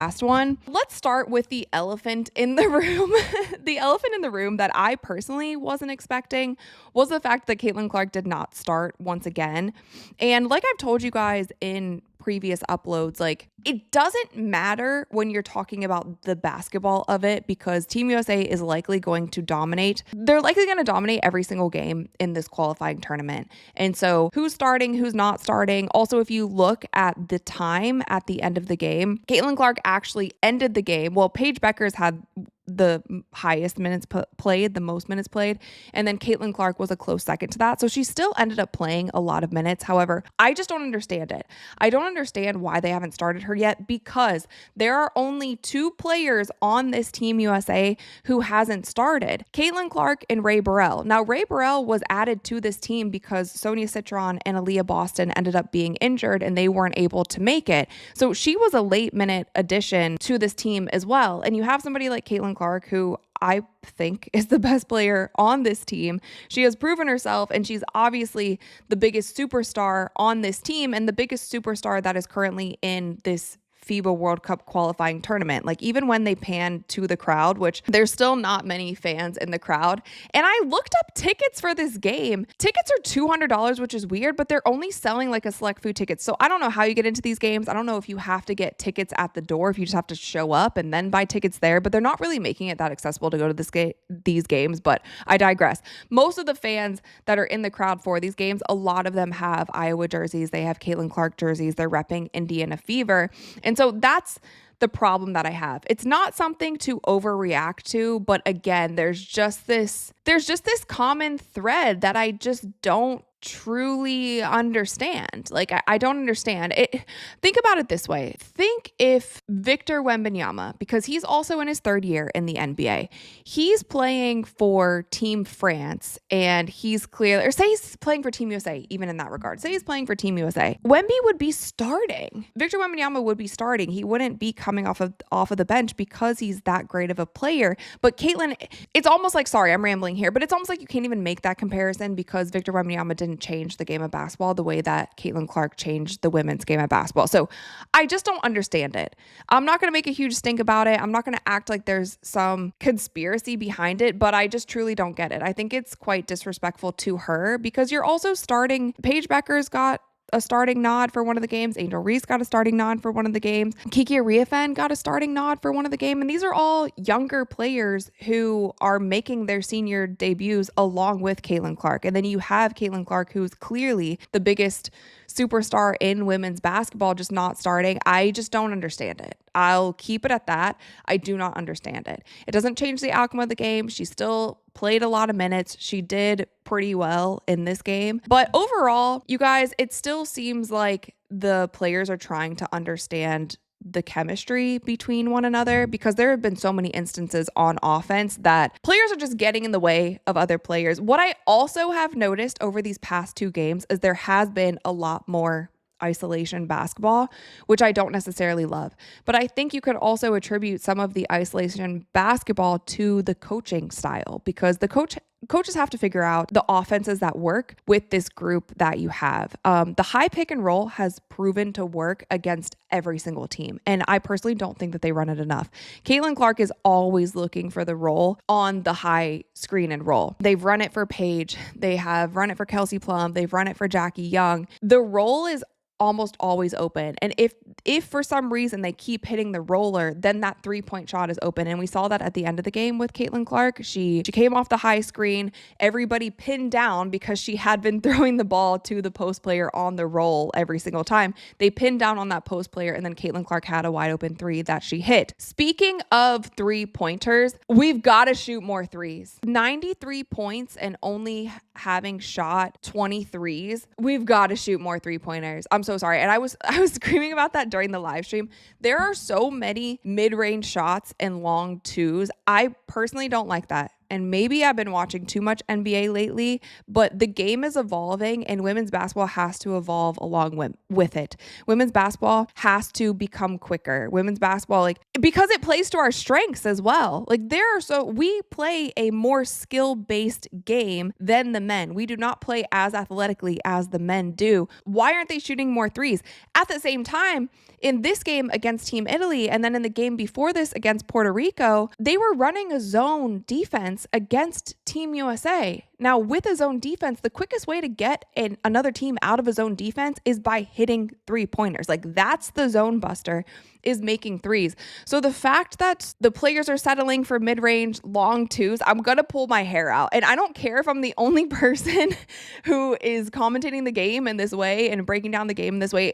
last one. Let's start with the elephant in the room. The elephant in the room that I personally wasn't expecting was the fact that Caitlin Clark did not start once again. And like I've told you guys in previous uploads, like it doesn't matter when you're talking about the basketball of it because Team USA is likely going to dominate. They're likely going to dominate every single game in this qualifying tournament. And so who's starting, who's not starting. Also, if you look at the time at the end of the game, Caitlin Clark actually ended the game. Well, Paige Bueckers had the highest minutes played, the most minutes played. And then Caitlin Clark was a close second to that. So she still ended up playing a lot of minutes. However, I just don't understand it. I don't understand why they haven't started her yet because there are only 2 players on this Team USA who hasn't started. Caitlin Clark and Rae Burrell. Now, Rae Burrell was added to this team because Sonia Citron and Aaliyah Boston ended up being injured and they weren't able to make it. So she was a late minute addition to this team as well. And you have somebody like Caitlin Clark, who I think is the best player on this team. She has proven herself, and she's obviously the biggest superstar on this team and the biggest superstar that is currently in this FIBA World Cup qualifying tournament. Like even when they pan to the crowd, which there's still not many fans in the crowd. And I looked up tickets for this game. Tickets are $200, which is weird, but they're only selling like a select few tickets. So I don't know how you get into these games. I don't know if you have to get tickets at the door, if you just have to show up and then buy tickets there, but they're not really making it that accessible to go to these games, but I digress. Most of the fans that are in the crowd for these games, a lot of them have Iowa jerseys. They have Caitlin Clark jerseys. They're repping Indiana Fever. And so that's the problem that I have. It's not something to overreact to, but again, there's just this common thread that I just don't truly understand. Like I don't understand it. Think about it this way. Think if Victor Wembanyama, because he's also in his 3rd year in the NBA, he's playing for Team France and he's clearly, or say he's playing for Team USA, even in that regard. Say he's playing for Team USA. Wemby would be starting. Victor Wembanyama would be starting. He wouldn't be coming off of the bench because he's that great of a player. But Caitlin, it's almost like, sorry, I'm rambling here, but it's almost like you can't even make that comparison because Victor Wembanyama didn't change the game of basketball the way that Caitlin Clark changed the women's game of basketball. So I just don't understand it. I'm not going to make a huge stink about it. I'm not going to act like there's some conspiracy behind it, but I just truly don't get it. I think it's quite disrespectful to her because you're also starting. Paige Bueckers got a starting nod for one of the games. Angel Reese got a starting nod for one of the games. Kiki Ariafen got a starting nod for one of the games. And these are all younger players who are making their senior debuts along with Caitlin Clark. And then you have Caitlin Clark, who's clearly the biggest superstar in women's basketball, just not starting. I just don't understand it. I'll keep it at that. I do not understand it. It doesn't change the outcome of the game. She still played a lot of minutes. She did pretty well in this game. But overall, you guys, it still seems like the players are trying to understand the chemistry between one another because there have been so many instances on offense that players are just getting in the way of other players. What I also have noticed over these past 2 games is there has been a lot more isolation basketball, which I don't necessarily love. But I think you could also attribute some of the isolation basketball to the coaching style because the coaches have to figure out the offenses that work with this group that you have. The high pick and roll has proven to work against every single team. And I personally don't think that they run it enough. Caitlin Clark is always looking for the roll on the high screen and roll. They've run it for Paige. They have run it for Kelsey Plum. They've run it for Jackie Young. The roll is almost always open. And if for some reason they keep hitting the roller, then that 3-point shot is open. And we saw that at the end of the game with Caitlin Clark. She came off the high screen, everybody pinned down because she had been throwing the ball to the post player on the roll every single time. They pinned down on that post player, and then Caitlin Clark had a wide open 3 that she hit. Speaking of 3-pointers, we've got to shoot more 3s. 93 points and only having shot 23s. We've got to shoot more 3-pointers. I'm so sorry. And I was screaming about that during the live stream. There are so many mid-range shots and long 2s. I personally don't like that. And maybe I've been watching too much NBA lately, but the game is evolving and women's basketball has to evolve along with it. Women's basketball has to become quicker. Women's basketball, because it plays to our strengths as well. We play a more skill-based game than the men. We do not play as athletically as the men do. Why aren't they shooting more 3s? At the same time, in this game against Team Italy, and then in the game before this against Puerto Rico, they were running a zone defense against Team USA. Now, with a zone defense, the quickest way to get another team out of a zone defense is by hitting 3-pointers. Like, that's the zone buster, is making threes. So the fact that the players are settling for mid-range long twos, I'm going to pull my hair out. And I don't care if I'm the only person who is commentating the game in this way and breaking down the game in this way.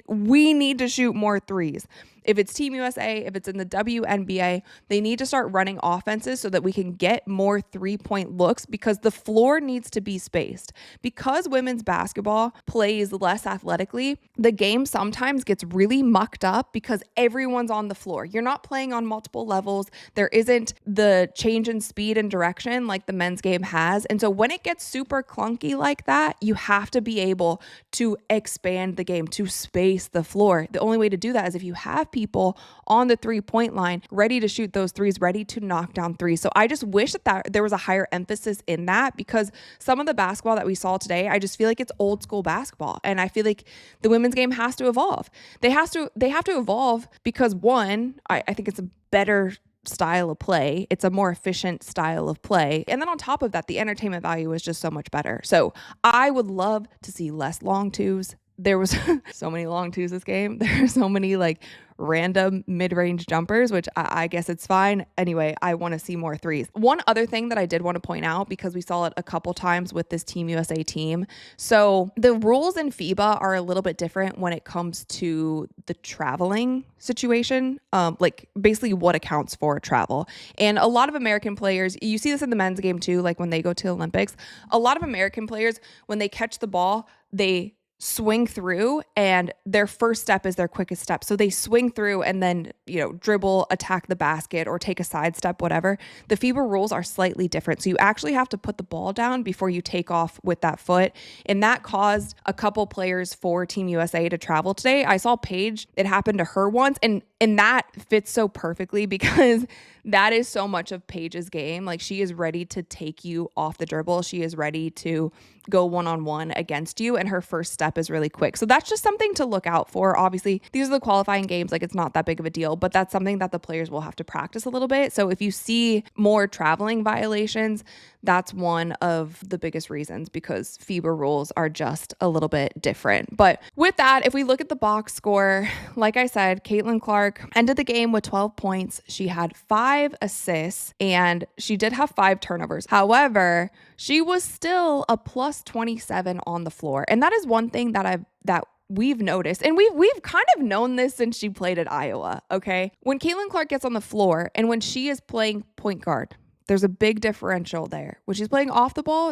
We need to shoot more threes. If it's Team USA, if it's in the WNBA, they need to start running offenses so that we can get more 3-point looks, because the floor needs to be spaced. Because women's basketball plays less athletically, the game sometimes gets really mucked up because everyone's on the floor. You're not playing on multiple levels. There isn't the change in speed and direction like the men's game has. And so when it gets super clunky like that, you have to be able to expand the game, to space the floor. The only way to do that is if you have people on the 3-point line ready to shoot those threes, ready to knock down threes. So I just wish that there was a higher emphasis in that, because some of the basketball that we saw today, I just feel like it's old school basketball. And I feel like the women's game has to evolve. They have to evolve because, one, I think it's a better style of play. It's a more efficient style of play. And then on top of that, the entertainment value is just so much better. So I would love to see less long twos. There was so many long twos this game. There are so many like random mid-range jumpers, which I guess it's fine. Anyway, I want to see more threes. One other thing that I did want to point out, because we saw it a couple times with this Team USA team. So the rules in FIBA are a little bit different when it comes to the traveling situation, like basically what accounts for travel. And a lot of American players, you see this in the men's game too, like when they go to Olympics, a lot of American players, when they catch the ball, they swing through, and their first step is their quickest step. So they swing through and then, dribble, attack the basket, or take a side step, whatever. The FIBA rules are slightly different. So you actually have to put the ball down before you take off with that foot. And that caused a couple players for Team USA to travel today. I saw Paige, it happened to her once, and that fits so perfectly because that is so much of Paige's game. Like, she is ready to take you off the dribble. She is ready to go one-on-one against you, and her first step is really quick. So that's just something to look out for. Obviously, these are the qualifying games. Like, it's not that big of a deal, but that's something that the players will have to practice a little bit. So if you see more traveling violations, that's one of the biggest reasons, because FIBA rules are just a little bit different. But with that, if we look at the box score, like I said, Caitlin Clark ended the game with 12 points. She had 5 assists, and she did have 5 turnovers. However, she was still a plus 27 on the floor. And that is one thing that we've noticed, and we've kind of known this since she played at Iowa, okay? When Caitlin Clark gets on the floor and when she is playing point guard, there's a big differential there. When she's playing off the ball,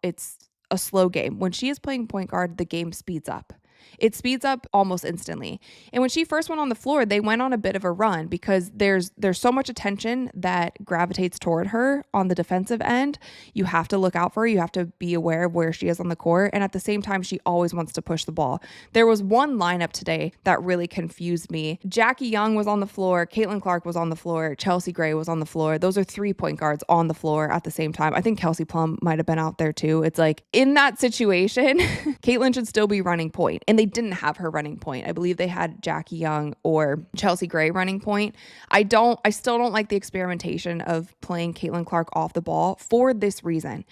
it's a slow game. When she is playing point guard, the game speeds up. It speeds up almost instantly. And when she first went on the floor, they went on a bit of a run because there's so much attention that gravitates toward her on the defensive end. You have to look out for her. You have to be aware of where she is on the court. And at the same time, she always wants to push the ball. There was one lineup today that really confused me. Jackie Young was on the floor. Caitlin Clark was on the floor. Chelsea Gray was on the floor. Those are 3 point guards on the floor at the same time. I think Kelsey Plum might have been out there too. It's like, in that situation, Caitlin should still be running point. And they didn't have her running point. I believe they had Jackie Young or Chelsea Gray running point. I still don't like the experimentation of playing Caitlin Clark off the ball for this reason.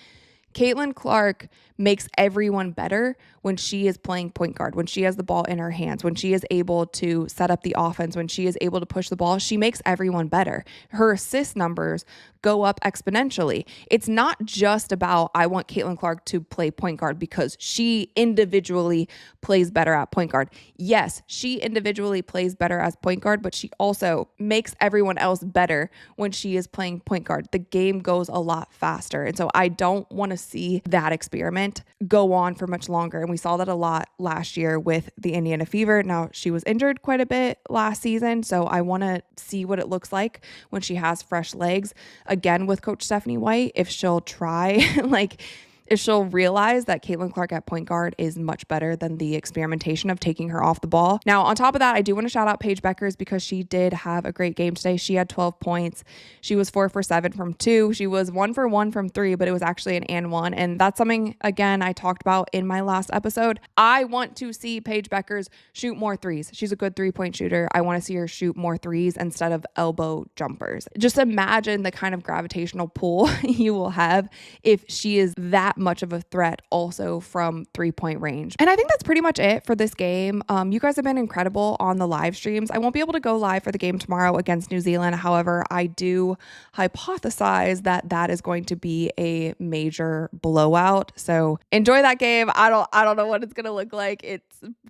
Caitlin Clark makes everyone better when she is playing point guard, when she has the ball in her hands, when she is able to set up the offense, when she is able to push the ball. She makes everyone better. Her assist numbers go up exponentially. It's not just about, I want Caitlin Clark to play point guard because she individually plays better at point guard. Yes, she individually plays better as point guard, but she also makes everyone else better when she is playing point guard. The game goes a lot faster. And so I don't want to see that experiment go on for much longer. And we saw that a lot last year with the Indiana Fever. Now, she was injured quite a bit last season, so I want to see what it looks like when she has fresh legs. Again, with Coach Stephanie White, if she'll try, like, is she'll realize that Caitlin Clark at point guard is much better than the experimentation of taking her off the ball. Now, on top of that, I do want to shout out Paige Beckers because she did have a great game today. She had 12 points. She was 4 for 7 from 2. She was 1 for 1 from 3, but it was actually an and 1. And that's something, again, I talked about in my last episode. I want to see Paige Beckers shoot more threes. She's a good 3-point shooter. I want to see her shoot more threes instead of elbow jumpers. Just imagine the kind of gravitational pull you will have if she is that much of a threat also from 3-point range. And I think that's pretty much it for this game. You guys have been incredible on the live streams. I won't be able to go live for the game tomorrow against New Zealand. However, I do hypothesize that that is going to be a major blowout. So enjoy that game. I don't know what it's going to look like.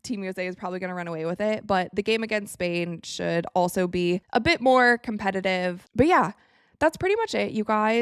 Team USA is probably going to run away with it, but the game against Spain should also be a bit more competitive. But yeah, that's pretty much it, you guys.